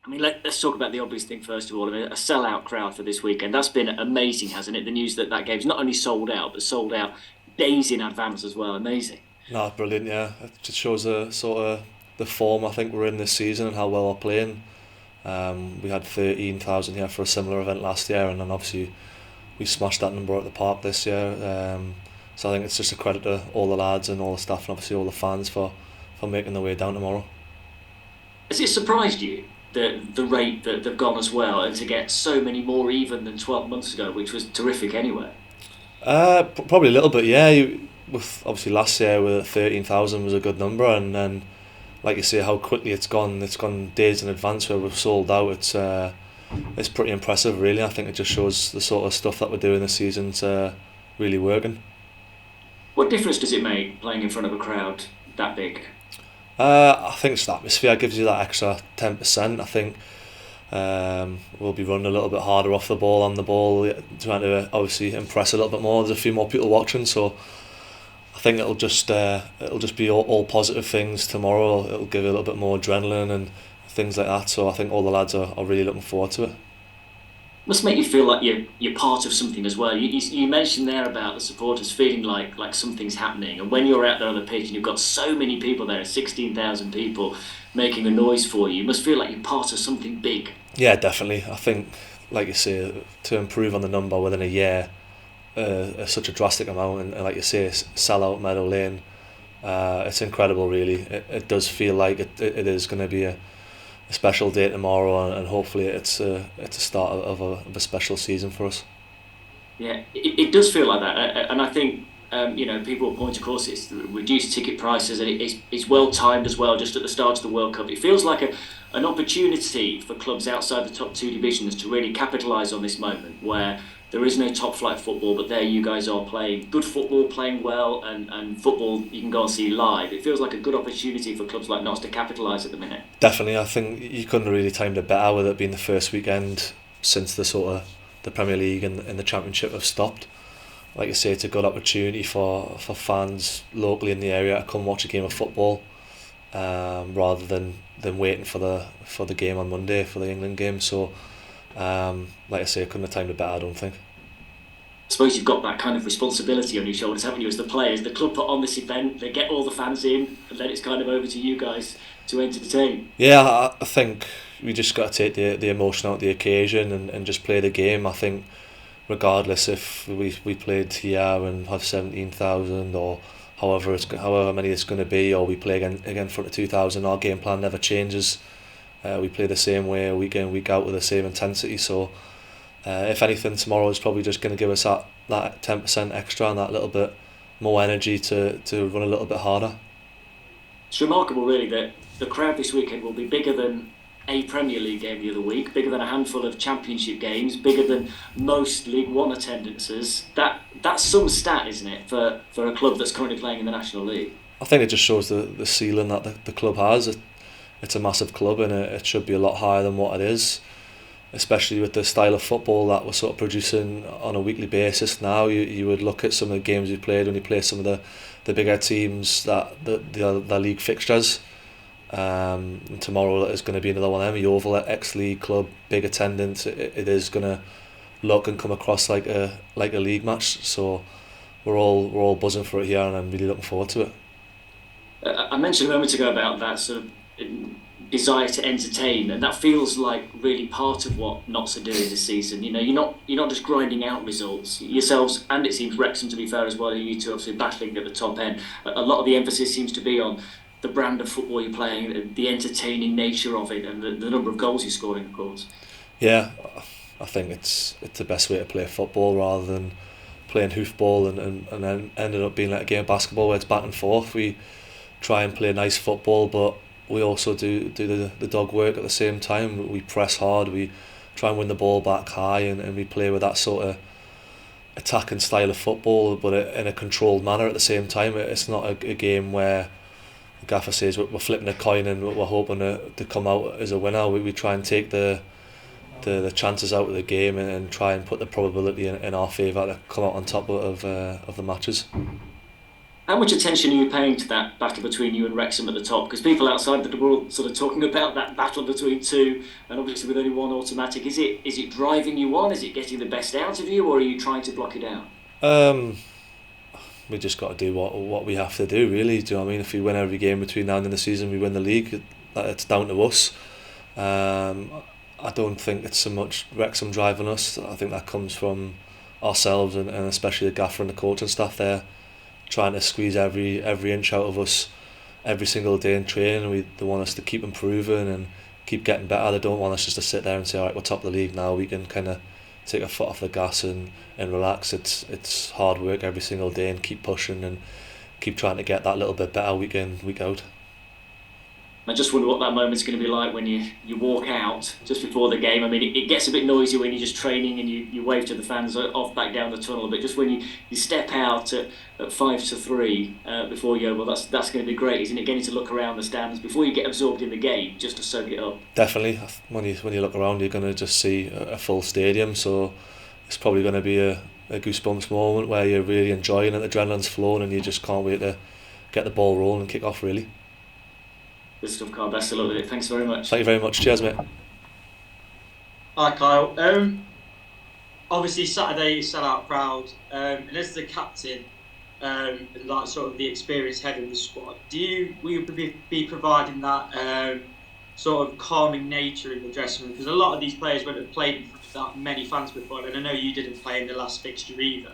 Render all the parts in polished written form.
I mean, let's talk about the obvious thing first of all. I mean, a sellout crowd for this weekend. That's been amazing, hasn't it? The news that that game's not only sold out, but sold out days in advance as well. Amazing. No, brilliant. Yeah, it just shows the sort of the form I think we're in this season and how well we're playing. We had 13,000 here for a similar event last year, and then obviously we smashed that number at the park this year. So I think it's just a credit to all the lads and all the staff and obviously all the fans for making their way down tomorrow. Has it surprised you the rate that they've gone as well, and to get so many more even than 12 months ago, which was terrific anyway? Probably a little bit, yeah. With obviously last year with 13,000 was a good number, and then like you say, how quickly it's gone. It's gone days in advance where we've sold out. It's pretty impressive, really. I think it just shows the sort of stuff that we're doing this season's really working. What difference does it make playing in front of a crowd that big? I think it's the atmosphere gives you that extra 10%. I think we'll be running a little bit harder off the ball, on the ball, trying to obviously impress a little bit more. There's a few more people watching, so I think it'll just be all positive things tomorrow. It'll give you a little bit more adrenaline and things like that. So I think all the lads are really looking forward to it. Must make you feel like you're part of something as well. You mentioned there about the supporters feeling like something's happening, and when you're out there on the pitch and you've got so many people there, 16,000 people making a noise for you, you must feel like you're part of something big. Yeah, definitely. I think, like you say, to improve on the number within a year, such a drastic amount, and like you say, sell out Meadow Lane. It's incredible, really. It does feel like it is going to be a special day tomorrow, and hopefully it's a start of a special season for us. Yeah, it does feel like that, and I think people point, of course, it's reduced ticket prices, and it's well timed as well. Just at the start of the World Cup, it feels like an opportunity for clubs outside the top two divisions to really capitalise on this moment where there is no top flight football, but there you guys are playing good football, playing well, and football you can go and see live. It feels like a good opportunity for clubs like Notts to capitalise at the minute. Definitely, I think you couldn't really timed it better with it being the first weekend since the sort of the Premier League and the Championship have stopped. Like I say, it's a good opportunity for fans locally in the area to come watch a game of football, rather than waiting for the game on Monday for the England game. So, like I say, I couldn't have timed it better, I don't think. I suppose you've got that kind of responsibility on your shoulders, haven't you, as the players? The club put on this event, they get all the fans in, and then it's kind of over to you guys to entertain. Yeah, I think we just got to take the emotion out of the occasion and just play the game. I think regardless if we played here and have 17,000 or however many it's going to be, or we play again in front of 2,000, our game plan never changes. We play the same way week in week out with the same intensity. So if anything, tomorrow is probably just going to give us that 10% extra and that little bit more energy to run a little bit harder. It's remarkable, really, that the crowd this weekend will be bigger than a Premier League game the other week, bigger than a handful of Championship games, bigger than most League One attendances. That's some stat, isn't it, for a club that's currently playing in the National League? I think it just shows the ceiling that the club has. It's a massive club and it should be a lot higher than what it is, especially with the style of football that we're sort of producing on a weekly basis now. You would look at some of the games we played when you play some of the bigger teams that the league fixtures. And tomorrow is going to be another one of them. Yeovil, ex-league club, big attendance. It is going to look and come across like a league match. So we're all buzzing for it here, and I'm really looking forward to it. I mentioned a moment ago about that sort of desire to entertain, and that feels like really part of what Notts are doing this season. You know, you're not just grinding out results yourselves, and it seems Wrexham, to be fair as well. You two obviously battling at the top end. A lot of the emphasis seems to be on the brand of football you're playing, the entertaining nature of it, and the number of goals you're scoring, of course. Yeah, I think it's the best way to play football rather than playing hoofball and then ended up being like a game of basketball where it's back and forth. We try and play nice football, but we also do the dog work at the same time. We press hard, we try and win the ball back high, and we play with that sort of attacking style of football, but in a controlled manner at the same time. It's not a game where the gaffer says we're flipping a coin and we're hoping to come out as a winner. We try and take the chances out of the game and try and put the probability in our favour to come out on top of the matches. How much attention are you paying to that battle between you and Wrexham at the top? Because people outside the world sort of talking about that battle between two, and obviously with only one automatic. Is it driving you on? Is it getting the best out of you, or are you trying to block it out? Um, we just got to do what we have to do, really. Do you know what I mean? If we win every game between now and the end of the season, we win the league. It's down to us. I don't think it's so much Wrexham driving us. I think that comes from ourselves and especially the gaffer and the coaching staff there, trying to squeeze every inch out of us every single day in training. They want us to keep improving and keep getting better. They don't want us just to sit there and say, all right, we're top of the league now. We can kind of take a foot off the gas and relax. It's hard work every single day and keep pushing and keep trying to get that little bit better week in, week out. I just wonder what that moment's going to be like when you walk out just before the game. I mean, it gets a bit noisy when you're just training and you wave to the fans off back down the tunnel. But just when you step out at 5-3 before you go, well, that's going to be great, isn't it? Getting to look around the stands before you get absorbed in the game, just to soak it up. Definitely. When you look around, you're going to just see a full stadium. So it's probably going to be a goosebumps moment where you're really enjoying it, the adrenaline's flowing, and you just can't wait to get the ball rolling and kick off, really. Good stuff, Carl. Best of luck with it. Thanks very much. Thank you very much. Cheers, mate. Hi, Kyle. Obviously, Saturday is sell-out crowd, and as the captain and like sort of the experienced head of the squad, will you be providing that sort of calming nature in the dressing room? Because a lot of these players won't have played in front of that many fans before, and I know you didn't play in the last fixture either.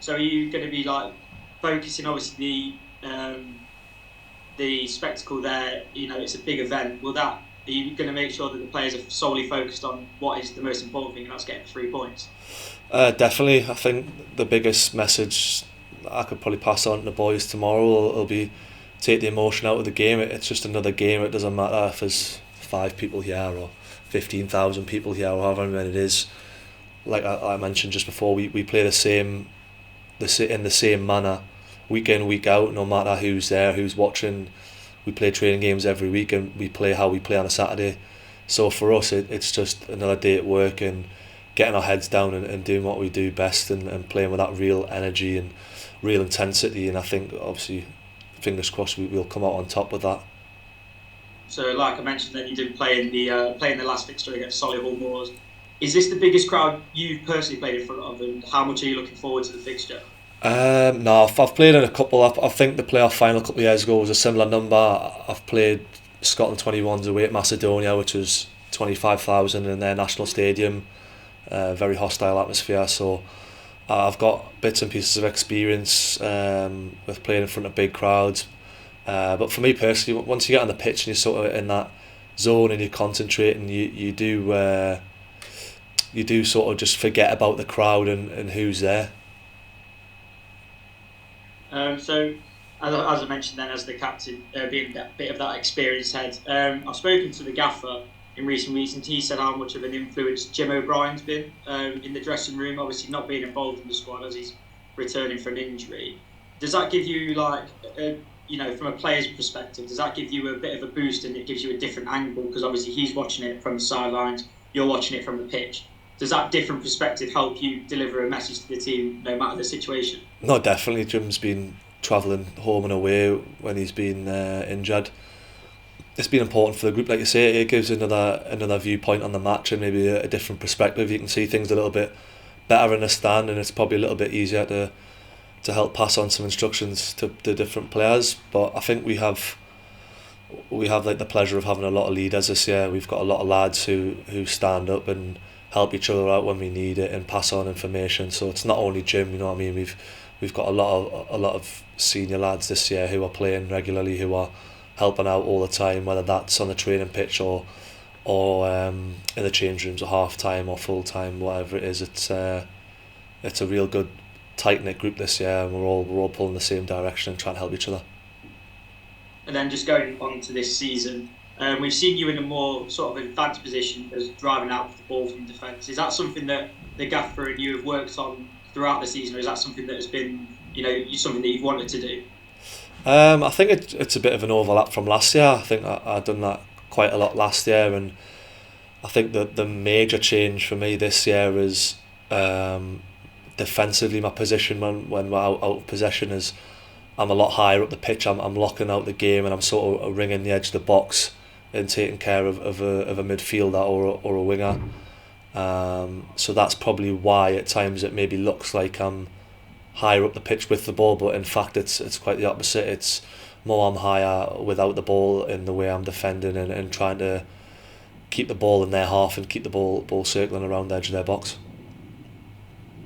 So are you going to be like focusing, obviously, the spectacle there, it's a big event. Are you going to make sure that the players are solely focused on what is the most important thing, and that's getting 3 points? Definitely. I think the biggest message that I could probably pass on to the boys tomorrow will be take the emotion out of the game. It's just another game. It doesn't matter if there's 5 people here or 15,000 people here or however many it is. Like I mentioned just before, we play in the same manner week in, week out, no matter who's there, who's watching. We play training games every week and we play how we play on a Saturday. So for us, it's just another day at work and getting our heads down and doing what we do best and playing with that real energy and real intensity. And I think, obviously, fingers crossed, we'll come out on top with that. So, like I mentioned, then you did play in the last fixture against Solihull Moors. Is this the biggest crowd you've personally played in front of, and how much are you looking forward to the fixture? No, I've played in a couple. I think the playoff final a couple of years ago was a similar number. I've played Scotland 21s away at Macedonia, which was 25,000 in their national stadium. Very hostile atmosphere. So I've got bits and pieces of experience with playing in front of big crowds. But for me personally, once you get on the pitch and you're sort of in that zone and you're concentrating, you do sort of just forget about the crowd and who's there. So, as I mentioned then, as the captain, being that bit of that experienced head, I've spoken to the gaffer in recent weeks, and he said how much of an influence Jim O'Brien's been in the dressing room, obviously not being involved in the squad as he's returning from injury. Does that give you, from a player's perspective, does that give you a bit of a boost and it gives you a different angle? Because obviously he's watching it from the sidelines, you're watching it from the pitch. Does that different perspective help you deliver a message to the team no matter the situation? No, definitely. Jim's been travelling home and away when he's been injured. It's been important for the group, like you say. It gives another viewpoint on the match and maybe a different perspective. You can see things a little bit better in the stand, and it's probably a little bit easier to help pass on some instructions to the different players. But I think we have like the pleasure of having a lot of leaders this year. We've got a lot of lads who stand up and help each other out when we need it and pass on information. So it's not only Jim, you know what I mean. We've got a lot of senior lads this year who are playing regularly, who are helping out all the time, whether that's on the training pitch or in the change rooms, or half time or full time, whatever it is. It's a real good tight knit group this year, and we're all pulling the same direction and trying to help each other. And then just going on to this season, we've seen you in a more sort of advanced position as driving out the ball from defence. Is that something that the gaffer and you have worked on throughout the season, or is that something that has been, something that you've wanted to do? I think it's a bit of an overlap from last year. I think I've done that quite a lot last year, and I think that the major change for me this year is defensively my position when we're out of possession is I'm a lot higher up the pitch. I'm locking out the game, and I'm sort of ringing the edge of the box and taking care of a midfielder or a winger. So that's probably why at times it maybe looks like I'm higher up the pitch with the ball, but in fact it's quite the opposite. It's more I'm higher without the ball in the way I'm defending and trying to keep the ball in their half and keep the ball circling around the edge of their box.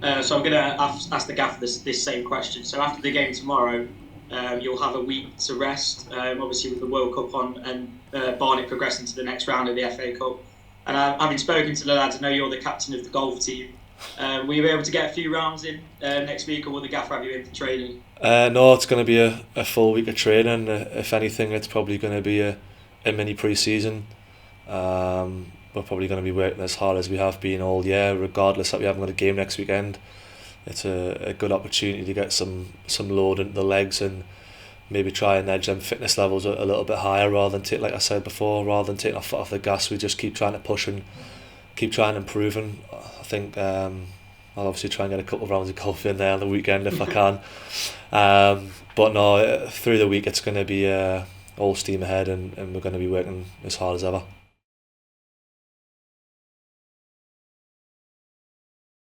So I'm going to ask the gaffer this same question. So after the game tomorrow, you'll have a week to rest, obviously with the World Cup on and Barnet progressing to the next round of the FA Cup. And having spoken to the lads, I know you're the captain of the golf team. Will you be able to get a few rounds in next week, or will the gaffer have you in for training? No, it's going to be a full week of training. If anything, it's probably going to be a mini pre-season. We're probably going to be working as hard as we have been all year, regardless that we haven't got a game next weekend. It's a good opportunity to get some load into the legs and maybe try and edge them fitness levels a little bit higher, rather than like I said before, rather than taking our foot off the gas. We just keep trying to push and keep trying and improving. I think I'll obviously try and get a couple of rounds of golf in there on the weekend if I can. But no, through the week it's going to be all steam ahead, and we're going to be working as hard as ever.